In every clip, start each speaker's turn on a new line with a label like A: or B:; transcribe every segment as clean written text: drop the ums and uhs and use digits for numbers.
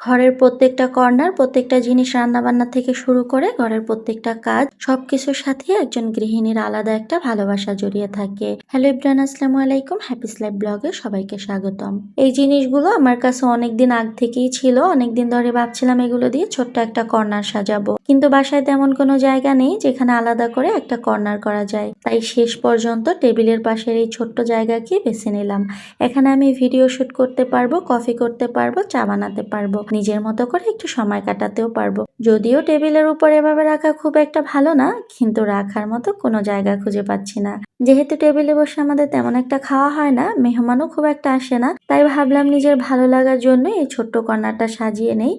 A: ঘরের প্রত্যেকটা কর্নার, প্রত্যেকটা জিনিস রান্নাবান্না থেকে শুরু করে ঘরের প্রত্যেকটা কাজ সবকিছুর সাথে একজন গৃহিণীর আলাদা একটা ভালোবাসা জড়িয়ে থাকে। হ্যালো এভরিওয়ান, আসসালামু আলাইকুম। হ্যাপিস লাইফ ব্লগে সবাইকে স্বাগতম। এই জিনিসগুলো আমার কাছে অনেকদিন আগ থেকেই ছিল। অনেকদিন ধরে ভাবছিলাম এগুলো দিয়ে ছোট্ট একটা কর্নার সাজাবো, কিন্তু বাসায় তেমন কোনো জায়গা নেই যেখানে আলাদা করে একটা কর্নার করা যায়। তাই শেষ পর্যন্ত টেবিলের পাশের এই ছোট্ট জায়গাকে বেছে নিলাম। এখানে আমি ভিডিও শুট করতে পারবো, কফি করতে পারবো, চা বানাতে পারবো, নিজের মতো করে একটু সময় কাটাতেও পারবো। যদিও টেবিলের উপর এভাবে রাখা খুব একটা ভালো না, কিন্তু রাখার মতো কোনো জায়গা খুঁজে পাচ্ছি না। যেহেতু টেবিলে বসে আমাদের তেমন একটা খাওয়া হয় না, মেহমানও খুব একটা আসে না, তাই ভাবলাম নিজের ভালো লাগার জন্য এই ছোট্ট কর্নারটা সাজিয়ে নেই।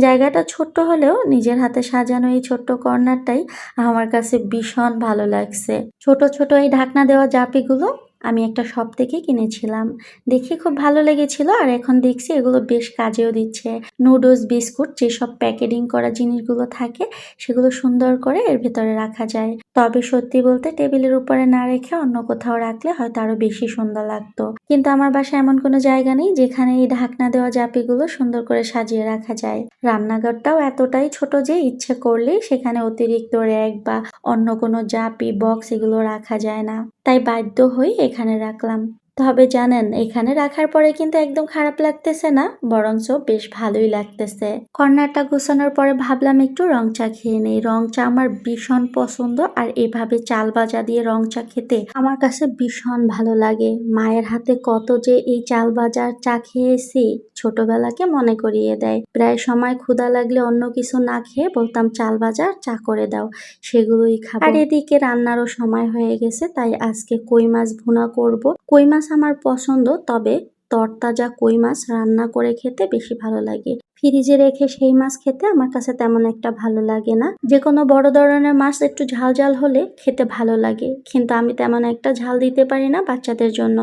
A: জায়গাটা ছোট্ট হলেও নিজের হাতে সাজানো এই ছোট্ট কর্নারটাই আমার কাছে ভীষণ ভালো লাগছে। ছোট ছোট এই ঢাকনা দেওয়া জাপিগুলো আমি একটা শপ থেকে কিনেছিলাম, দেখে খুব ভালো লেগেছিল। আর এখন দেখছি এগুলো বেশ কাজেও দিচ্ছে। নুডলস, বিস্কুট যেসব প্যাকেটিং করা জিনিসগুলো থাকে সেগুলো সুন্দর করে এর ভেতরে রাখা যায়। তবে সত্যি বলতে টেবিলের উপরে না রেখে অন্য কোথাও রাখলে হয়তো আরো বেশি সুন্দর লাগতো, কিন্তু আমার বাসায় এমন কোনো জায়গা নেই যেখানে এই ঢাকনা দেওয়া জাপিগুলো সুন্দর করে সাজিয়ে রাখা যায়। রান্নাঘরটাও এতটাই ছোট যে ইচ্ছে করলেই সেখানে অতিরিক্ত র্যাক বা অন্য কোনো জাপি, বক্স এগুলো রাখা যায় না, তাই বাধ্য হয়ে এখানে রাখলাম। তবে জানেন, এখানে রাখার পরে কিন্তু একদম খারাপ লাগতেছে না, বরঞ্চ বেশ ভালোই লাগতেছে। কর্নারটা গুছানোর পরে ভাবলাম একটু রং চা খেয়ে নেই। রং চা আমার ভীষণ পছন্দ, আর এভাবে চাল ভাজা দিয়ে রং চা খেতে আমার কাছে ভীষণ ভালো লাগে। মায়ের হাতে কত যে এই চাল ভাজার চা খেয়েছি, ছোটবেলাকে মনে করিয়ে দেয়। প্রায় সময় ক্ষুধা লাগলে অন্য কিছু না খেয়ে বলতাম চাল ভাজার চা করে দাও, সেগুলোই খাবো। আর এদিকে রান্নারও সময় হয়ে গেছে, তাই আজকে কই মাছ ভুনা করব। কই মাছ আমার পছন্দ, তবে তরতাজা কই মাছ রান্না করে খেতে বেশি ভালো লাগে। ফ্রিজে রেখে সেই মাছ খেতে আমার কাছে তেমন একটা ভালো লাগে না। যে কোনো বড় ধরনের মাছ একটু ঝাল ঝাল হলে খেতে ভালো লাগে, কিন্তু আমি তেমন একটা ঝাল দিতে পারি না বাচ্চাদের জন্য।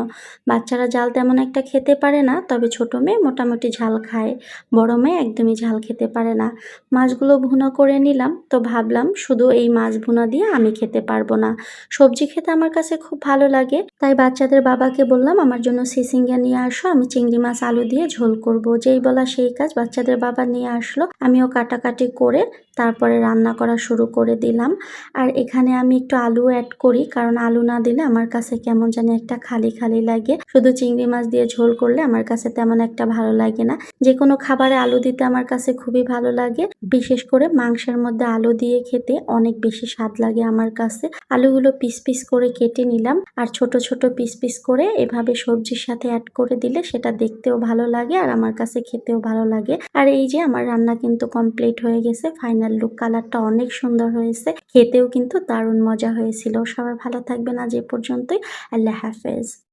A: বাচ্চারা ঝাল তেমন একটা খেতে পারে না, তবে ছোট মেয়ে মোটামুটি ঝাল খায়, বড় মেয়ে একদমই ঝাল খেতে পারে না। মাছগুলো ভুনা করে নিলাম, তো ভাবলাম শুধু এই মাছ ভুনা দিয়ে আমি খেতে পারবো না, সবজি খেতে আমার কাছে খুব ভালো লাগে। তাই বাচ্চাদের বাবাকে বললাম আমার জন্য সিসিঙ্গা নিয়ে আসো, আমি চিংড়ি মাছ আলু দিয়ে ঝোল করব। যেই বলা সেই কাজ, বাচ্চাদের বাবা নিয়ে আসলো, আমিও কাটাকাটি করে তারপরে রান্না করা শুরু করে দিলাম। আর এখানে আমি একটু আলু অ্যাড করি, কারণ আলু না দিলে আমার কাছে কেমন জানি একটা খালি খালি লাগে। শুধু চিংড়ি মাছ দিয়ে ঝোল করলে আমার কাছে তেমন একটা ভালো লাগে না। যে কোনো খাবারে আলু দিতে আমার কাছে খুবই ভালো লাগে, বিশেষ করে মাংসের মধ্যে আলু দিয়ে খেতে অনেক বেশি স্বাদ লাগে আমার কাছে। আলুগুলো পিস পিস করে কেটে নিলাম, আর ছোট ছোট পিস পিস করে এভাবে সবজির সাথে অ্যাড করে দিলে সেটা দেখতেও ভালো লাগে আর আমার কাছে খেতেও ভালো লাগে। আর এই যে আমার রান্না কিন্তু কমপ্লিট হয়ে গেছে। ফাইনাল লুক, কালারটা অনেক সুন্দর হয়েছে, খেতেও কিন্তু দারুণ মজা হয়েছিল। সবাই ভালো থাকবেন, আজ এ পর্যন্তই। আল্লাহ হাফেজ।